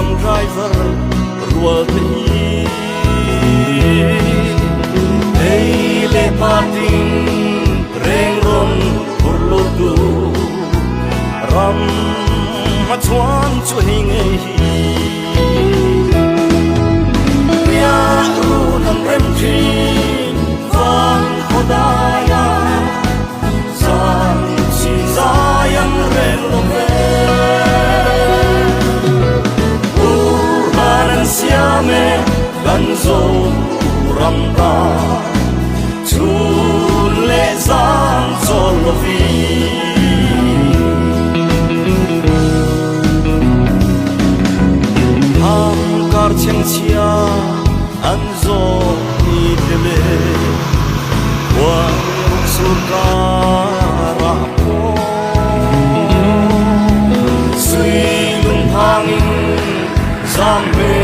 nam driver ruột đi hey le pating reng ron purlotu ram ma chuan chu hing hi ya ru nam rem chi van khodaya san chi zayan ren lo ve urban siame ganzo ramda chun le zan zolovi ham kar cheng chia an zo ni tele wang suka ra po sui lung hangin zam me